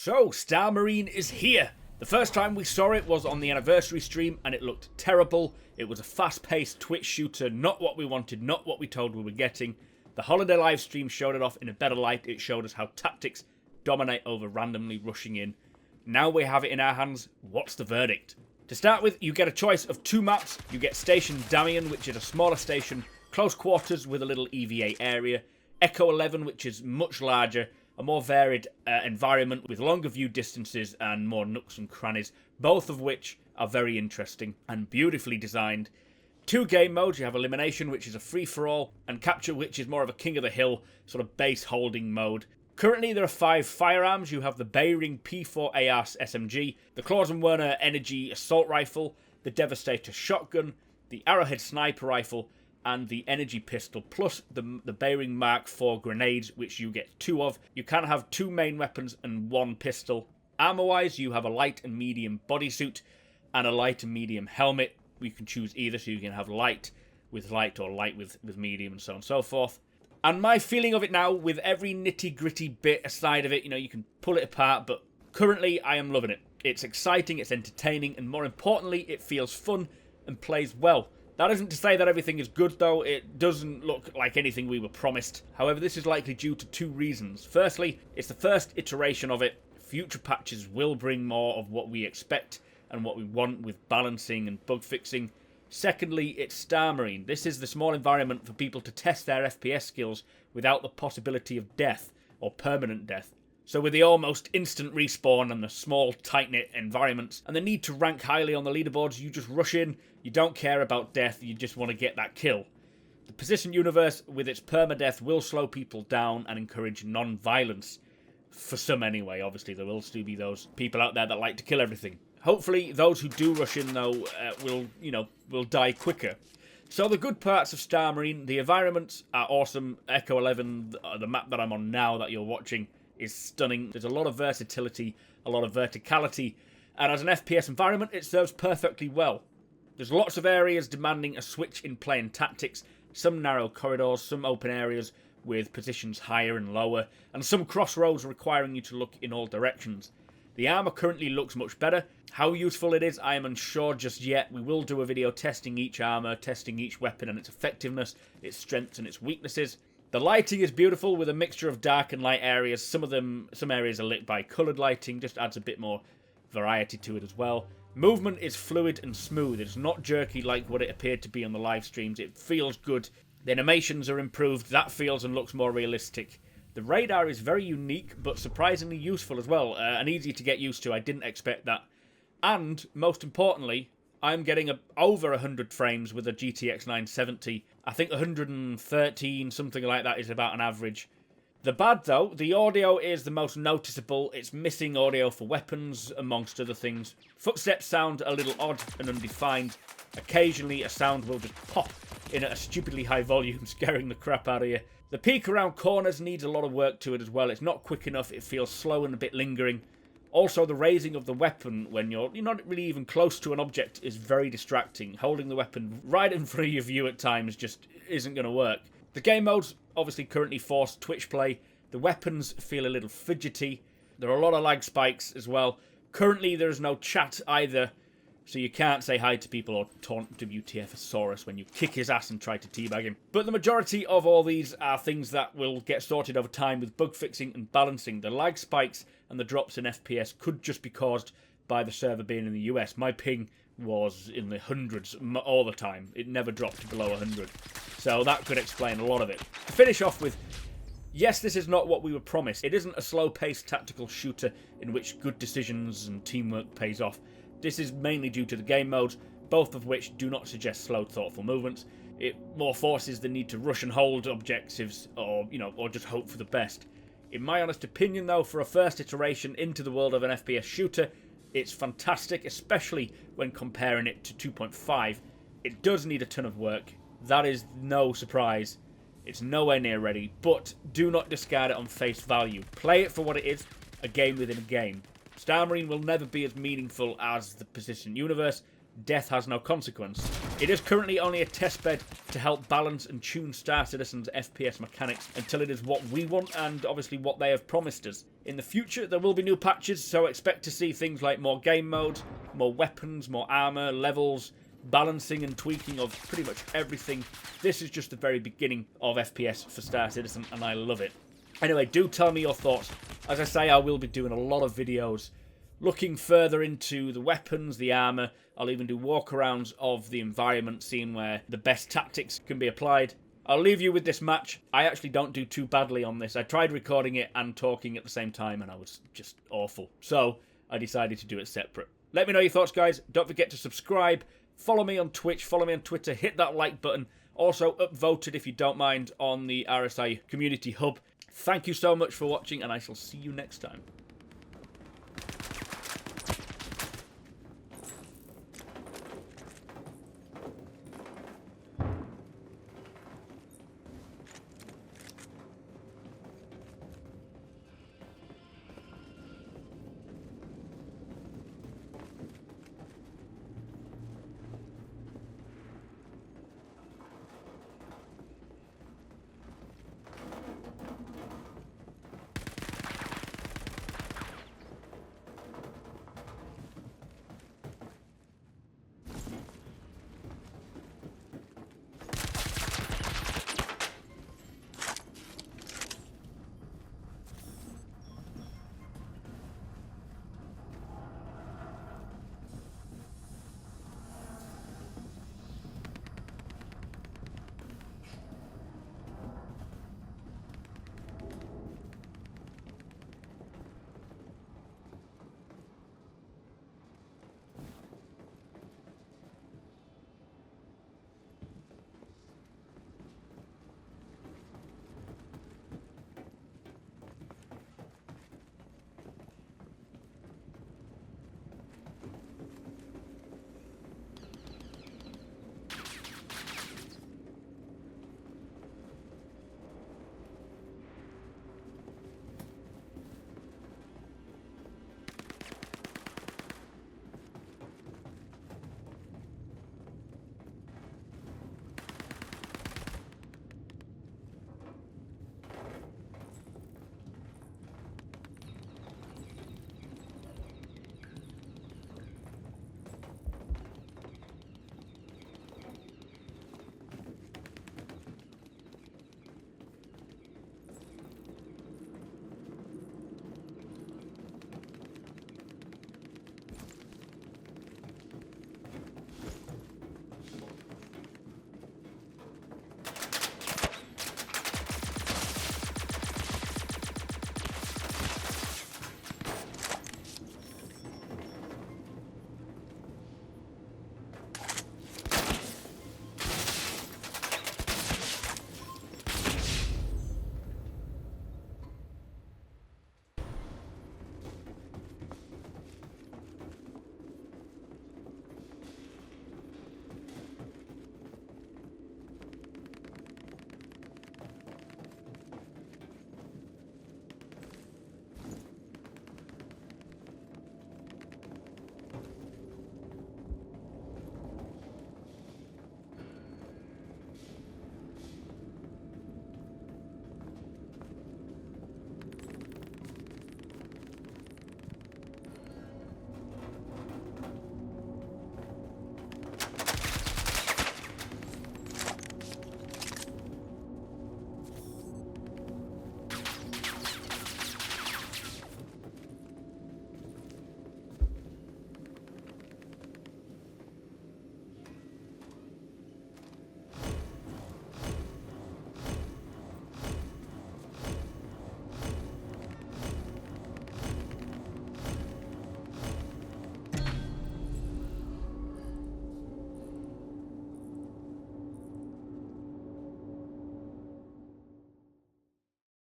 So, Star Marine is here! The first time we saw it was on the anniversary stream and it looked terrible. It was a fast-paced Twitch shooter, not what we wanted, not what we told we were getting. The holiday live stream showed it off in a better light. It showed us how tactics dominate over randomly rushing in. Now we have it in our hands. What's the verdict? To start with, you get a choice of 2 maps. You get Station Damien, which is a smaller station, close quarters with a little EVA area. Echo 11, which is much larger, a more varied environment with longer view distances and more nooks and crannies, both of which are very interesting and beautifully designed. 2 game modes. You have Elimination, which is a free-for-all, and Capture, which is more of a King of the Hill sort of base holding mode. Currently, there are 5 firearms. You have the Beijing P4 ARS SMG, the Claus and Werner Energy Assault Rifle, the Devastator Shotgun, the Arrowhead Sniper Rifle, and the Energy Pistol, plus the Beijing Mark IV grenades, which you get 2 of. You can have 2 main weapons and 1 pistol. Armor-wise, you have a light and medium bodysuit and a light and medium helmet. You can choose either, so you can have light with light or light with medium and so on and so forth. And my feeling of it now, with every nitty-gritty bit aside of it, you can pull it apart, but currently I am loving it. It's exciting, it's entertaining, and more importantly, it feels fun and plays well. That isn't to say that everything is good, though. It doesn't look like anything we were promised. However, this is likely due to 2 reasons. Firstly, it's the first iteration of it. Future patches will bring more of what we expect and what we want with balancing and bug fixing. Secondly, it's Star Marine. This is the small environment for people to test their FPS skills without the possibility of death, or permanent death. So with the almost instant respawn and the small, tight-knit environments, and the need to rank highly on the leaderboards, you just rush in, you don't care about death, you just want to get that kill. The Position universe, with its permadeath, will slow people down and encourage non-violence. For some anyway, obviously there will still be those people out there that like to kill everything. Hopefully, those who do rush in, though, will die quicker. So the good parts of Star Marine, the environments are awesome. Echo 11, the map that I'm on now that you're watching, is stunning. There's a lot of versatility, a lot of verticality, and as an FPS environment, it serves perfectly well. There's lots of areas demanding a switch in play and tactics, some narrow corridors, some open areas with positions higher and lower, and some crossroads requiring you to look in all directions. The armor currently looks much better. How useful it is, I am unsure just yet. We will do a video testing each armor, testing each weapon and its effectiveness, its strengths and its weaknesses. The lighting is beautiful with a mixture of dark and light areas. Some areas are lit by coloured lighting, just adds a bit more variety to it as well. Movement is fluid and smooth. It's not jerky like what it appeared to be on the live streams. It feels good. The animations are improved. That feels and looks more realistic. The radar is very unique, but surprisingly useful as well, and easy to get used to. I didn't expect that. And, most importantly, I'm getting over 100 frames with a GTX 970. I think 113, something like that, is about an average. The bad, though, the audio is the most noticeable. It's missing audio for weapons, amongst other things. Footsteps sound a little odd and undefined. Occasionally, a sound will just pop in at a stupidly high volume, scaring the crap out of you. The peek around corners needs a lot of work to it as well. It's not quick enough. It feels slow and a bit lingering. Also, the raising of the weapon when you're not really even close to an object is very distracting. Holding the weapon right in front of you at times just isn't going to work. The game modes obviously currently force Twitch play. The weapons feel a little fidgety. There are a lot of lag spikes as well. Currently, there's no chat either, so you can't say hi to people or taunt WTFosaurus when you kick his ass and try to teabag him. But the majority of all these are things that will get sorted over time with bug fixing and balancing. The lag spikes and the drops in FPS could just be caused by the server being in the US. My ping was in the hundreds all the time. It never dropped below 100. So that could explain a lot of it. To finish off with, yes, this is not what we were promised. It isn't a slow-paced tactical shooter in which good decisions and teamwork pays off. This is mainly due to the game modes, both of which do not suggest slow, thoughtful movements. It more forces the need to rush and hold objectives or just hope for the best. In my honest opinion, though, for a first iteration into the world of an FPS shooter, it's fantastic, especially when comparing it to 2.5. It does need a ton of work. That is no surprise. It's nowhere near ready, but do not discard it on face value. Play it for what it is, a game within a game. Star Marine will never be as meaningful as the Position universe, death has no consequence. It is currently only a testbed to help balance and tune Star Citizen's FPS mechanics until it is what we want and obviously what they have promised us. In the future, there will be new patches, so expect to see things like more game modes, more weapons, more armor, levels, balancing and tweaking of pretty much everything. This is just the very beginning of FPS for Star Citizen, and I love it. Anyway, do tell me your thoughts. As I say, I will be doing a lot of videos looking further into the weapons, the armor. I'll even do walkarounds of the environment, seeing where the best tactics can be applied. I'll leave you with this match. I actually don't do too badly on this. I tried recording it and talking at the same time, and I was just awful. So I decided to do it separate. Let me know your thoughts, guys. Don't forget to subscribe. Follow me on Twitch. Follow me on Twitter. Hit that like button. Also, upvoted if you don't mind on the RSI Community Hub. Thank you so much for watching, and I shall see you next time.